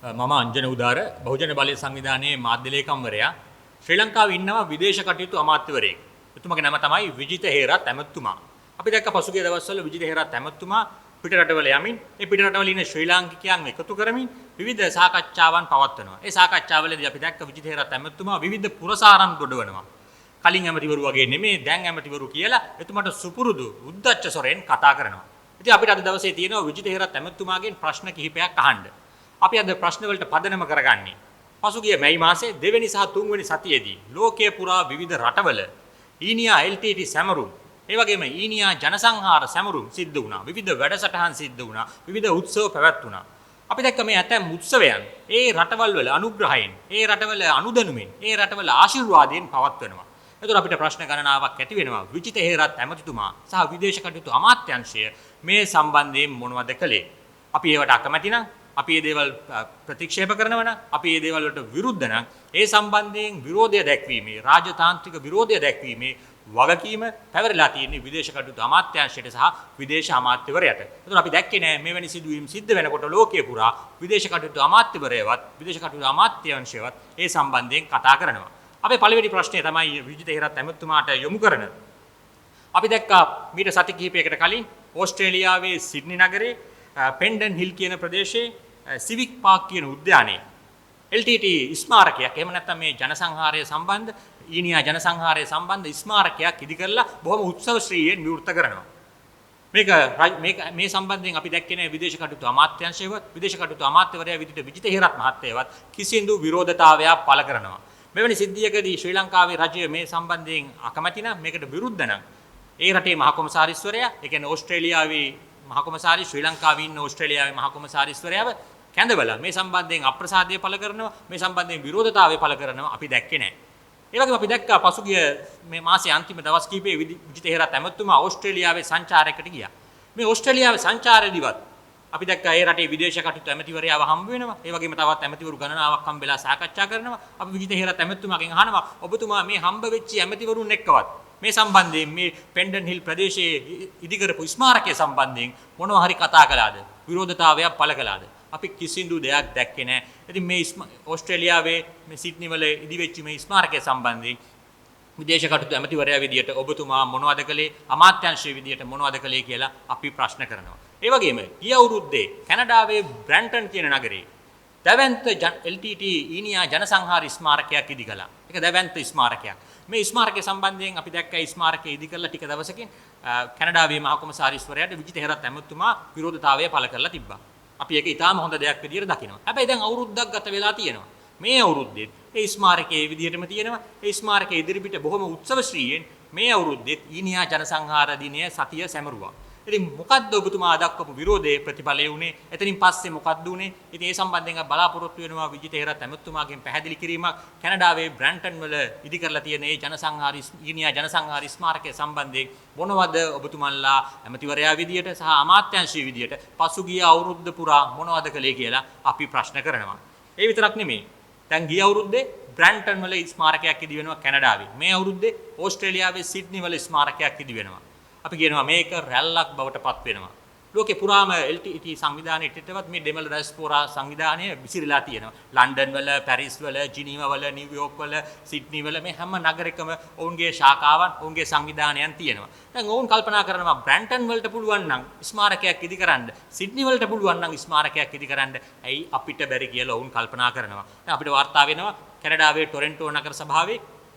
මම අංජන උදාර බහුජන බලය සංවිධානයේ මාධ්‍ය ලේකම්වරයා ශ්‍රී ලංකාවේ ඉන්නවා විදේශ කටයුතු අමාත්‍යවරයෙක්. එතුමාගේ නම තමයි විජිත හේරත් ඇමතුමා. අපි දැක්ක පසුගිය දවස්වල විජිත හේරත් ඇමතුමා පිට රටවල යමින් ඒ පිට රටවල ඉන්න ශ්‍රී ලාංකිකයන් එකතු කරමින් විවිධ සාකච්ඡාවන් පවත්වනවා. ඒ සාකච්ඡාවලදී අපි දැක්ක විජිත හේරත් ඇමතුමා විවිධ පුරසාරම් දොඩවනවා. කලින් ඇමතිවරු වගේ නෙමෙයි දැන් ඇමතිවරු කියලා එතුමාට සුපුරුදු උද්දච්ච සොරෙන් කතා කරනවා. ඉතින් අපිට අද දවසේ තියෙනවා විජිත හේරත් ඇමතුමාගෙන් ප්‍රශ්න කිහිපයක් අහන්න. අපි අද ප්‍රශ්න වලට පදනම කරගන්නේ පසුගිය මැයි මාසයේ දෙවෙනි සහ තුන්වෙනි සතියේදී ලෝකයේ පුරා විවිධ රටවල ඊනියා LTT සැමරුම් ඒ වගේම ඊනියා ජනසංහාර සැමරුම් සිද්ධ වුණා. විවිධ වැඩසටහන් සිද්ධ වුණා. විවිධ උත්සව පැවැත්වුණා. අපි දැක්ක මේ ඇතැම් උත්සවයන් ඒ රටවල් වල අනුග්‍රහයෙන්, ඒ රටවල අනුදැනුමින්, ඒ රටවල ආශිර්වාදයෙන් පවත්වනවා. එතකොට අපිට ප්‍රශ්න ගණනාවක් ඇති වෙනවා. විජිත හේරත් ඇමතිතුමා සහ විදේශ කටයුතු අමාත්‍යාංශය මේ සම්බන්ධයෙන් මොනවද කළේ? අපි ඒවට අකමැති නම් අපි මේ දේවල් ප්‍රතික්ෂේප කරනවා නම් අපි මේ දේවල් වලට විරුද්ධ නම් ඒ සම්බන්ධයෙන් විරෝධය දැක්වීමේ රාජතාන්ත්‍රික විරෝධය දැක්වීමේ වගකීම පැවරලා තියෙන්නේ විදේශ කටයුතු අමාත්‍යාංශයට සහ විදේශ අමාත්‍යවරයාට. ඒතකොට අපි දැක්කේ නෑ මෙවැනි සිදුවීම් සිද්ධ වෙනකොට ලෝකයේ පුරා විදේශ කටයුතු අමාත්‍යවරයවත් විදේශ කටයුතු අමාත්‍යාංශයවත් ඒ සම්බන්ධයෙන් කතා කරනවා. අපේ පළවෙනි ප්‍රශ්නය තමයි විජිත හේරත් ඇමතුමාට යොමු කරන. අපි දැක්කා මීට සති කිහිපයකට කලින් ඕස්ට්‍රේලියාවේ සිඩ්නි නගරේ පෙන්ඩන් හිල් කියන ප්‍රදේශයේ සිවික් පාක් කියන උද්‍යානයේ LTT ස්මාරකයක් එහෙම නැත්නම් මේ ජනසංහාරය සම්බන්ධ ඊනියා ජනසංහාරය සම්බන්ධ ස්මාරකයක් ඉදි කරලා බොහොම උත්සවශ්‍රීයෙන් විවෘත කරනවා. මේ සම්බන්ධයෙන් අපි දැක්කේ නැහැ විදේශ කටයුතු අමාත්‍යාංශයවත් විදේශ කටයුතු අමාත්‍යවරයා විදිහට විජිත හේරත් මහත්තයවත් කිසිදු විරෝධතාවයක් පළ කරනවා. මෙවැනි සිද්ධියකදී ශ්‍රී ලංකාවේ රජය මේ සම්බන්ධයෙන් අකමැති නම් මේකට විරුද්ධ නම් ඒ රටේ මහ කොමසාරිස්වරයා ඒ කියන්නේ ඕස්ට්‍රේලියාවේ මහ කොමසාරි ශ්‍රී ලංකාවේ ඉන්න ඕස්ට්‍රේලියාවේ මහ කොමසාරිස්වරයාව කැඳවලා මේ සම්බන්ධයෙන් අප්‍රසාදය පළ කරනවා මේ සම්බන්ධයෙන් විරෝධතාවය පළ කරනවා අපි දැක්කේ නැහැ. ඒ වගේම අපි දැක්කා පසුගිය මේ මාසයේ අන්තිම දවස් කිහිපයේ විජිත හේරත් ඇමතුමා ඕස්ට්‍රේලියාවේ සංචාරයකට ගියා. මේ ඕස්ට්‍රේලියාවේ සංචාරයේදීවත් අපි දැක්කා ඒ රටේ විදේශ කටයුතු ඇමතිවරයාව හම්බ වෙනවා. ඒ වගේම තවත් ඇමතිවරු ගණනාවක් හම්බෙලා සාකච්ඡා කරනවා. අපි විජිත හේරත් ඇමතුමාගෙන් අහනවා ඔබතුමා මේ හම්බ වෙච්ච ඇමතිවරුන් එක්කවත් මේ සම්බන්ධයෙන් මේ පෙන්ඩන් හිල් ප්‍රදේශයේ ඉදි කරපු ස්මාරකය සම්බන්ධයෙන් මොනවා හරි කතා කළාද? විරෝධතාවයක් පළ කළාද? අපි කිසිදු දෙයක් දැක්කේ නැහැ. ඉතින් මේ ඕස්ට්‍රේලියාවේ මේ සිඩ්නි වල ඉදි වෙච්ච මේ ස්මාරකය සම්බන්ධයෙන් විදේශ කටයුතු ඇමතිවරයා විදියට ඔබතුමා මොනවද කළේ? අමාත්‍යාංශයේ විදියට මොනවද කළේ කියලා අපි ප්‍රශ්න කරනවා. ඒ වගේම ගිය අවුරුද්දේ කැනඩාවේ බ්‍රැන්ටන් කියන නගරේ දැවැන්ත LTT ඊනියා ජනසංහාර ස්මාරකයක් ඉදි කළා. ඒක දැවැන්ත ස්මාරකයක්. මේ ස්මාරකය සම්බන්ධයෙන් අපි දැක්කා ස්මාරකය ඉදි කරලා ටික දවසකින් කැනඩාවේ මහ කොමසාරිස්වරයාට විජිත හේරත් ඇමතුමා විරෝධතාවය පළ කරලා තිබ්බා. අපි ඒක ඊටාම හොඳ දෙයක් විදියට දකිනවා. හැබැයි දැන් අවුරුද්දක් ගත වෙලා තියෙනවා. මේ අවුරුද්දෙත් ඒ ස්මාරකයේ විදියටම තියෙනවා. ඒ ස්මාරකයේ ඉදිරිපිට බොහොම උත්සවශ්‍රීයෙන් මේ අවුරුද්දෙත් ඊනියා ජනසංහාර දිනය සතිය සැමරුවා. ඉතින් මොකද්ද ඔබතුමා දක්වපු විරෝධයේ ප්‍රතිඵලය උනේ? එතනින් පස්සේ මොකද්ද උනේ? ඉතින් ඒ සම්බන්ධයෙන් බලාපොරොත්තු වෙනවා විජිත හේරත් ඇමතුමාගෙන් පැහැදිලි කිරීමක් කැනඩාවේ බ්‍රැන්ටන් වල ඉදි කරලා තියෙන ඒ ජනසංහාර ඊනියා ජනසංහාර ස්මාරකය සම්බන්ධයෙන් මොනවද ඔබතුමන්ලා ඇමතිවරයා විදියට සහ අමාත්‍යාංශයේ විදියට පසුගිය අවුරුද්ද පුරා මොනවද කළේ කියලා අපි ප්‍රශ්න කරනවා. ඒ විතරක් නෙමෙයි. දැන් ගිය අවුරුද්දේ බ්‍රැන්ටන් වල ස්මාරකයක් ඉදි වෙනවා කැනඩාවේ. මේ අවුරුද්දේ ඕස්ට්‍රේලියාවේ සිඩ්නි වල ස්මාරකයක් ඉදි වෙනවා. අපි කියනවා මේක රැල්ලක් බවට පත් වෙනවා. ලෝකේ පුරාම LTT සංවිධානයේ පිටවත් මේ දෙමළ ඩයස්පෝරා සංවිධානය විසිරීලා තියෙනවා. ලන්ඩන් වල, පැරිස් වල, ජිනීවා වල, නිව්යෝක් වල, සිඩ්නි වල මේ හැම නගරයකම ඔවුන්ගේ ශාඛාවන්, ඔවුන්ගේ සංවිධානයන් තියෙනවා. දැන් ඔවුන් කල්පනා කරනවා බ්‍රැන්ටන් වලට පුළුවන් නම් ස්මාරකයක් ඉදි කරන්න, සිඩ්නි වලට පුළුවන් නම් ස්මාරකයක් ඉදි කරන්න, ඇයි අපිට බැරි කියලා ඔවුන් කල්පනා කරනවා. දැන් අපිට වාර්තා වෙනවා කැනඩාවේ ටොරන්ටෝ නගර සභාවේ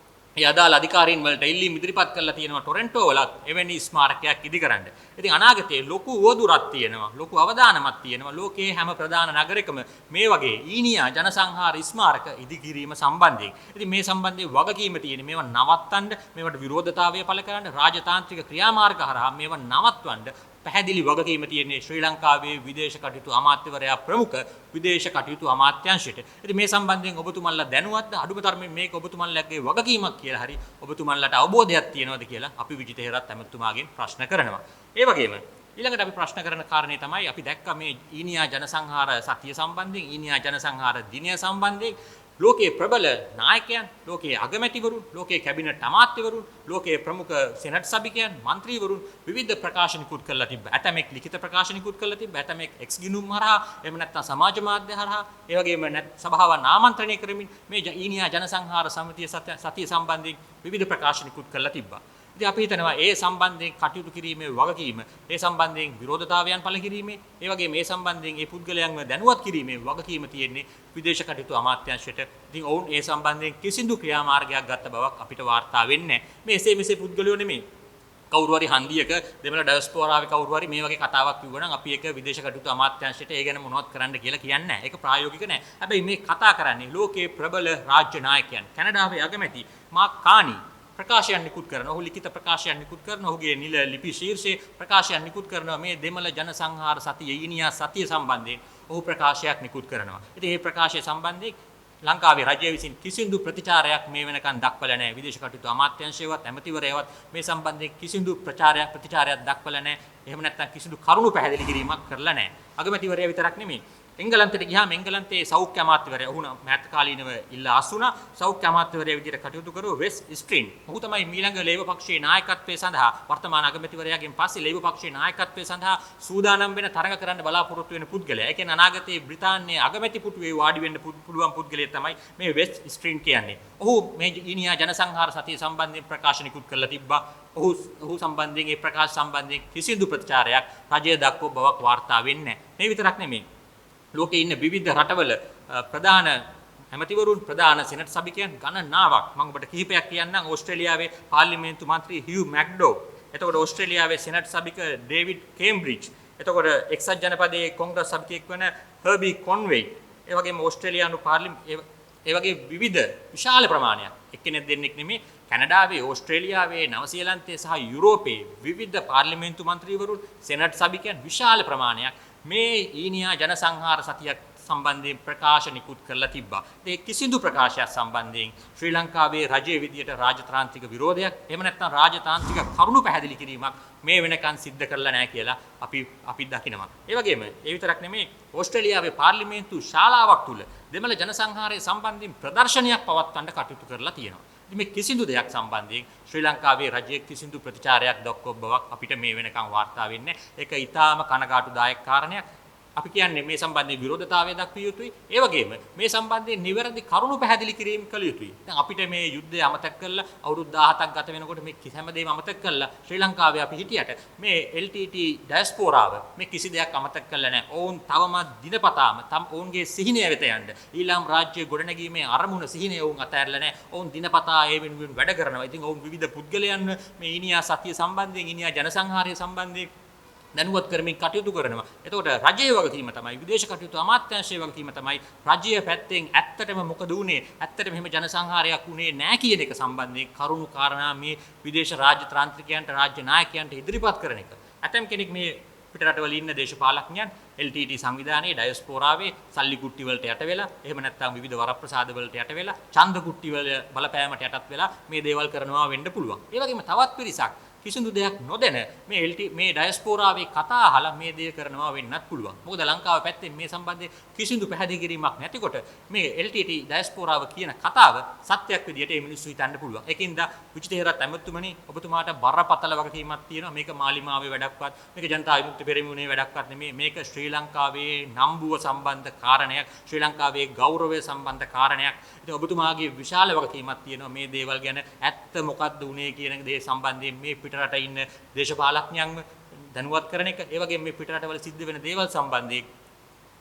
ඒ අදාළ අධිකාරීන් වලට ඉල්ලීම් ඉදිරිපත් කරලා තියෙනවා ටොරන්ටෝ වලත් එවැනි ස්මාරකයක් ඉදි කරන්න. ඉතින් අනාගතයේ ලොකු උවදුරක් තියෙනවා, ලොකු අවදානමක් තියෙනවා. ලෝකයේ හැම ප්‍රධාන නගරයකම මේ වගේ ඊනියා ජනසංහාර ස්මාරක ඉදි කිරීම සම්බන්ධයෙන්. ඉතින් මේ සම්බන්ධයෙන් වගකීම තියෙන්නේ මේවා නවත්තන්න, මේවට විරෝධතාවය පළ කරන්න, රාජතාන්ත්‍රික ක්‍රියාමාර්ග හරහා මේවා නවත්වන්න පැහැදිලි වගකීම තියෙන්නේ ශ්‍රී ලංකාවේ විදේශ කටයුතු අමාත්‍යවරයා ප්‍රමුඛ විදේශ කටයුතු අමාත්‍යාංශයට. ඉතින් මේ සම්බන්ධයෙන් ඔබතුමන්ලා දැනුවත්ද? අඩුම තරමින් මේක ඔබතුමන්ලාගේ වගකීමක් කියලා හරි ඔබතුමන්ලාට අවබෝධයක් තියෙනවද කියලා අපි විජිත හේරත් ඇමතුමාගෙන් ප්‍රශ්න කරනවා. ඒ වගේම ඊළඟට අපි ප්‍රශ්න කරන කාරණේ තමයි අපි දැක්කා මේ ඊනියා ජනසංහාර සතිය සම්බන්ධයෙන් ඊනියා ජනසංහාර දිනය සම්බන්ධයෙන් ලෝකයේ ප්‍රබල නායකයන්, ලෝකයේ අගමැතිවරුන්, ලෝකයේ කැබිනට් අමාත්‍යවරුන්, ලෝකයේ ප්‍රමුඛ සෙනට් සභිකයන්, മന്ത്രിවරුන් විවිධ ප්‍රකාශ නිකුත් කරලා තිබ්බා. ඇතමෙක් ලිඛිත ප්‍රකාශ නිකුත් කරලා තිබ්බා. ඇතමෙක් එක්ස් ගිණුම් හරහා, එහෙම නැත්නම් සමාජ මාධ්‍ය හරහා, ඒ වගේම සභාවන් ආමන්ත්‍රණය කරමින් මේ ඊනියා ජනසංහාර සමිතිය සතිය සම්බන්ධයෙන් විවිධ ප්‍රකාශ නිකුත් කරලා තිබ්බා. ඉතින් අපි හිතනවා ඒ සම්බන්ධයෙන් කටයුතු කිරීමේ වගකීම, ඒ සම්බන්ධයෙන් විරෝධතාවයන් පළ කිරීමේ, ඒ වගේම මේ සම්බන්ධයෙන් මේ පුද්ගලයන්ව දැනුවත් කිරීමේ වගකීම තියෙන්නේ විදේශ කටයුතු අමාත්‍යාංශයට. ඉතින් ඔවුන් ඒ සම්බන්ධයෙන් කිසිදු ක්‍රියාමාර්ගයක් ගත්ත බවක් අපිට වාර්තා වෙන්නේ නැහැ. මේ එසේ මෙසේ පුද්ගලයෝ නෙමෙයි. කවුරු හරි හන්දියක දෙමළ ඩයස්පෝරාවේ කවුරු හරි මේ වගේ කතාවක් කිව්වනම් අපි ඒක විදේශ කටයුතු අමාත්‍යාංශයට ඒ ගැන මොනවද කරන්න කියලා කියන්නේ නැහැ. ඒක ප්‍රායෝගික නැහැ. හැබැයි මේ කතා කරන්නේ ලෝකයේ ප්‍රබල රාජ්‍ය නායකයන්. කැනඩාවේ අගමැති මාක් කානි ප්‍රකාශයන් නිකුත් කරනවා. ඔහු ලිඛිත ප්‍රකාශයන් නිකුත් කරනවා. ඔහුගේ නිල ලිපි ශීර්ෂයේ ප්‍රකාශයන් නිකුත් කරනවා. මේ දෙමළ ජනසංහාර සතිය ඊනියා සතිය සම්බන්ධයෙන් ඔහු ප්‍රකාශයක් නිකුත් කරනවා. ඉතින් මේ ප්‍රකාශය සම්බන්ධයෙන් ලංකාවේ රජය විසින් කිසිදු ප්‍රතිචාරයක් මේ වෙනකන් දක්වලා නැහැ. විදේශ කටයුතු අමාත්‍යාංශයවත් ඇමතිවරයවත් මේ සම්බන්ධයෙන් කිසිදු ප්‍රතිචාරයක් දක්වලා නැහැ. එහෙම නැත්නම් කිසිදු කරුණු පැහැදිලි කිරීමක් කරලා නැහැ. අගමැතිවරයා විතරක් නෙමෙයි. එංගලන්තයට ගියාම එංගලන්තයේ සෞඛ්‍ය අමාත්‍යවරයා ඔහු මෑත කාලීනව ඉල්ලා අසුණා. සෞඛ්‍ය අමාත්‍යවරයා විදිහට කටයුතු කරුව වෙස් ස්ට්‍රීන්. ඔහු තමයි ඊළඟ ලේබර් පක්ෂයේ නායකත්වයේ සඳහා වර්තමාන අගමැතිවරයාගෙන් පස්සේ ලේබර් පක්ෂයේ නායකත්වයේ සඳහා සූදානම් වෙන තරඟ කරන්න බලාපොරොත්තු වෙන පුද්ගලයා. ඒ කියන්නේ අනාගතයේ බ්‍රිතාන්‍යයේ අගමැති පුටුවේ වාඩි වෙන්න පුළුවන් පුද්ගලයෙක් තමයි මේ වෙස් ස්ට්‍රීන් කියන්නේ. ඔහු මේ ඊනියා ජනසංහාර සතිය සම්බන්ධයෙන් ප්‍රකාශ නිකුත් කරලා තිබ්බා. ඔහු සම්බන්ධයෙන් ඒ ප්‍රකාශ සම්බන්ධයෙන් කිසිදු ප්‍රතිචාරයක් රජය දක්වපු බවක් වාර්තා වෙන්නේ නැහැ. මේ විතරක් නෙමෙයි. ලෝකේ ඉන්න විවිධ රටවල ප්‍රධාන ඇමතිවරුන්, ප්‍රධාන සෙනට් සභිකයන් ගණනාවක් මම ඔබට කිහිපයක් කියන්නම්. ඕස්ට්‍රේලියාවේ පාර්ලිමේන්තු මන්ත්‍රී හියු මැක්ඩෝ, එතකොට ඕස්ට්‍රේලියාවේ සෙනට් සභික ඩේවිඩ් කේම්බ්‍රිජ්, එතකොට එක්සත් ජනපදයේ කොංග්‍රස් සභිකයෙක් වන හර්බි කොන්වෙයි, ඒ වගේම ඕස්ට්‍රේලියානු ඒ වගේ විවිධ විශාල ප්‍රමාණයක්, එක්කෙනෙක් දෙන්නෙක් නෙමෙයි, කැනඩාවේ, ඕස්ට්‍රේලියාවේ, නවසීලන්තයේ සහ යුරෝපයේ විවිධ පාර්ලිමේන්තු මන්ත්‍රීවරුන්, සෙනට් සභිකයන් විශාල ප්‍රමාණයක් මේ ඊනියා ජනසංහාර සතියක් සම්බන්ධයෙන් ප්‍රකාශ නිකුත් කරලා තිබ්බා. ඒ කිසිදු ප්‍රකාශයක් සම්බන්ධයෙන් ශ්‍රී ලංකාවේ රජයේ විදියට රාජතාන්ත්‍රික විරෝධයක්, එහෙම නැත්නම් රාජතාන්ත්‍රික කරුණු පැහැදිලි කිරීමක් මේ වෙනකන් සිද්ධ කරලා නැහැ කියලා අපි දකිනවා. ඒ වගේම ඒ විතරක් නෙමෙයි, ඕස්ට්‍රේලියාවේ පාර්ලිමේන්තු ශාලාවක් තුල දෙමළ ජනසංහාරය සම්බන්ධයෙන් ප්‍රදර්ශනයක් පවත්වන්න කටයුතු කරලා තියෙනවා. මේ කිසිදු දෙයක් සම්බන්ධයෙන් ශ්‍රී ලංකාවේ රජයේ කිසිදු ප්‍රතිචාරයක් දක්වපු බවක් අපිට මේ වෙනකන් වාර්තා වෙන්නේ. ඒක ඊටාම කනගාටුදායක කාරණයක්. අපි කියන්නේ මේ සම්බන්ධයෙන් විරෝධතාවය දක්විය යුතුයි. ඒ වගේම මේ සම්බන්ධයෙන් නිවැරදි කරුණු පැහැදිලි කිරීම කළ යුතුයි. දැන් අපිට මේ යුද්ධය අමතක කරලා අවුරුදු 17ක් ගත වෙනකොට මේ හැමදේම අමතක කරලා ශ්‍රී ලංකාවේ අපි හිටියට මේ LTT ඩයස්පෝරාව මේ කිසි දෙයක් අමතක කරලා නැහැ. ඔවුන් තවමත් දිනපතාම ඔවුන්ගේ සිහිනය වෙත යන්න ඊළාම් රාජ්‍ය ගොඩනැගීමේ අරමුණ සිහිනය ඔවුන් අතහැරලා නැහැ. ඔවුන් දිනපතා ඒ වෙනුවෙන් වැඩ කරනවා. ඉතින් ඔවුන් විවිධ පුද්ගලයන් මේ ඊනියා සතිය සම්බන්ධයෙන්, ඊනියා ජනසංහාරය සම්බන්ධයෙන් දැනුවත් කරමින් කටයුතු කරනවා. එතකොට රජයේ වගකීම තමයි, විදේශ කටයුතු අමාත්‍යාංශයේ වගකීම තමයි රජය පැත්තෙන් ඇත්තටම මොකද වුනේ, ඇත්තටම මෙහෙම ජනසංහාරයක් වුනේ නැහැ කියන එක සම්බන්ධයෙන් කරුණු කාරණා මේ විදේශ රාජ්‍යතාන්ත්‍රිකයන්ට, රාජ්‍ය නායකයන්ට ඉදිරිපත් කරන එක. ඇතම් කෙනෙක් මේ පිටරටවල ඉන්න දේශපාලඥයන් LTT සංවිධානයේ ඩයස්පෝරාවේ සල්ලි කුට්ටි වලට යට වෙලා, එහෙම නැත්නම් විවිධ වරප්‍රසාද වලට යට වෙලා, ඡන්ද කුට්ටි වල බලපෑමට යටත් වෙලා මේ දේවල් කරනවා වෙන්න පුළුවන්. ඒ වගේම තවත් පිරිසක් කිසිදු දෙයක් නොදැන මේ ඩයස්පෝරාවේ කතා අහලා මේ දේ කරනවා වෙන්නත් පුළුවන්. මොකද ලංකාව පැත්තෙන් මේ සම්බන්ධයෙන් කිසිදු පැහැදිලි කිරීමක් නැතිකොට මේ LTT ඩයස්පෝරාව කියන කතාව සත්‍යයක් විදියට මේ මිනිස්සු හිතන්න පුළුවන්. ඒකින්ද විජිත හේරත් ඇමතුමනි, ඔබතුමාට බරපතල වගකීමක් තියෙනවා. මේක මාලිමාවේ වැඩක්වත්, මේක ජනතා විමුක්ති පෙරමුණේ වැඩක්වත් නෙමෙයි. මේක ශ්‍රී ලංකාවේ නම්බුව සම්බන්ධ කාරණයක්, ශ්‍රී ලංකාවේ ගෞරවය සම්බන්ධ කාරණයක්. ඉතින් ඔබතුමාගේ විශාල වගකීමක් තියෙනවා මේ දේවල් ගැන ඇත්ත මොකක්ද උනේ කියන දේ සම්බන්ධයෙන් මේ පිටරට ඉන්න දේශපාලඥයන්ව දැනුවත් කරන එක. ඒ වගේම මේ පිටරටවල සිද්ධ වෙන දේවල් සම්බන්ධයෙන්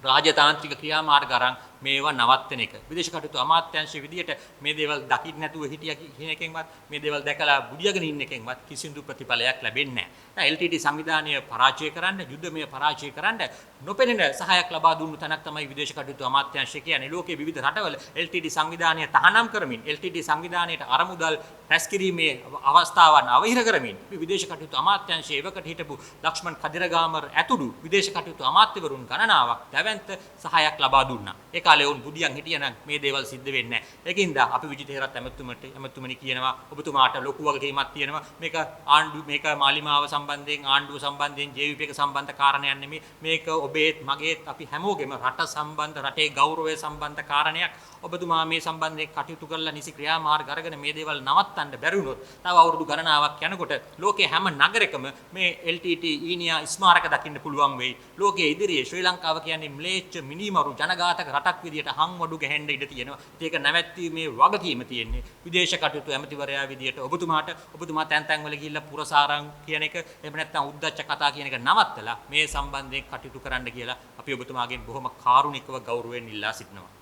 රාජතාන්ත්‍රික ක්‍රියාමාර්ග අරන් මේවා නවත්තන එක. විදේශ කටයුතු අමාත්‍යාංශයේ විදියට මේ දේවල් දකින්න නැතුව හිටියා කියන එකෙන්වත්, මේ දේවල් දැකලා බුදියාගෙන ඉන්න එකෙන්වත් කිසිදු ප්‍රතිඵලයක් ලැබෙන්නේ නැහැ. LTT සංවිධානය පරාජය කරන්න, යුද්ධමය පරාජය කරන්න නොපෙනෙන සහායක් ලබා දුන්නු තැනක් තමයි විදේශ කටයුතු අමාත්‍යාංශය කියන්නේ. ලෝකයේ විවිධ රටවල LTT සංවිධානය තහනම් කරමින්, LTT සංවිධානයට අරමුදල් රැස් කිරීමේ අවස්ථාවන් අවහිර කරමින් මේ විදේශ කටයුතු අමාත්‍යාංශයේ එවකට හිටපු ලක්ෂ්මන් කදිරගාමර ඇතුළු විදේශ කටයුතු අමාත්‍යවරුන් ගණනාවක් දැවැන්ත සහායක් ලබා දුන්නා. ඒ කාලේ කාලේ වුන් බුදියන් හිටියනම් මේ දේවල් සිද්ධ වෙන්නේ නැහැ. ඒකින්ද අපි විජිත හේරත් ඇමතුමනි කියනවා ඔබතුමාට ලොකු වගකීමක් තියෙනවා. මේක මාලිමාව සම්බන්ධයෙන් ආණ්ඩුව සම්බන්ධයෙන් JVP එක සම්බන්ධ කාරණයක් නෙමෙයි. මේක ඔබේත් මගේත් අපි හැමෝගෙම රට සම්බන්ධ රටේ ගෞරවය සම්බන්ධ කාරණයක්. ඔබතුමා මේ සම්බන්ධයෙන් කටයුතු කරලා නිසි ක්‍රියාමාර්ග අරගෙන මේ දේවල් නවත්තන්න බැරි වුණොත් තව අවුරුදු ගණනාවක් යනකොට ලෝකයේ හැම නගරයකම මේ LTT ඊනියා ස්මාරක දකින්න පුළුවන් වෙයි. ලෝකයේ ඉදිරියේ ශ්‍රී ලංකාව කියන්නේ ම්ලේච්ඡ මිනිමරු ජනඝාතක රටක් විදියට හංවඩු ගහෙන්න ඉඩ තියෙනවා. ඒක නැවැත්වීමේ වගකීම තියෙන්නේ විදේශ කටයුතු ඇමතිවරයා විදියට ඔබතුමා තැන් වල ගිහිල්ලා පුරසාරම් කියන එක එහෙම නැත්නම් උද්දච්ච කතා කියන එක නවත්තලා මේ සම්බන්ධයෙන් කටයුතු කරන්න කියලා අපි ඔබතුමාගෙන් බොහොම කාරුණිකව ගෞරවයෙන් ඉල්ලා සිටිනවා.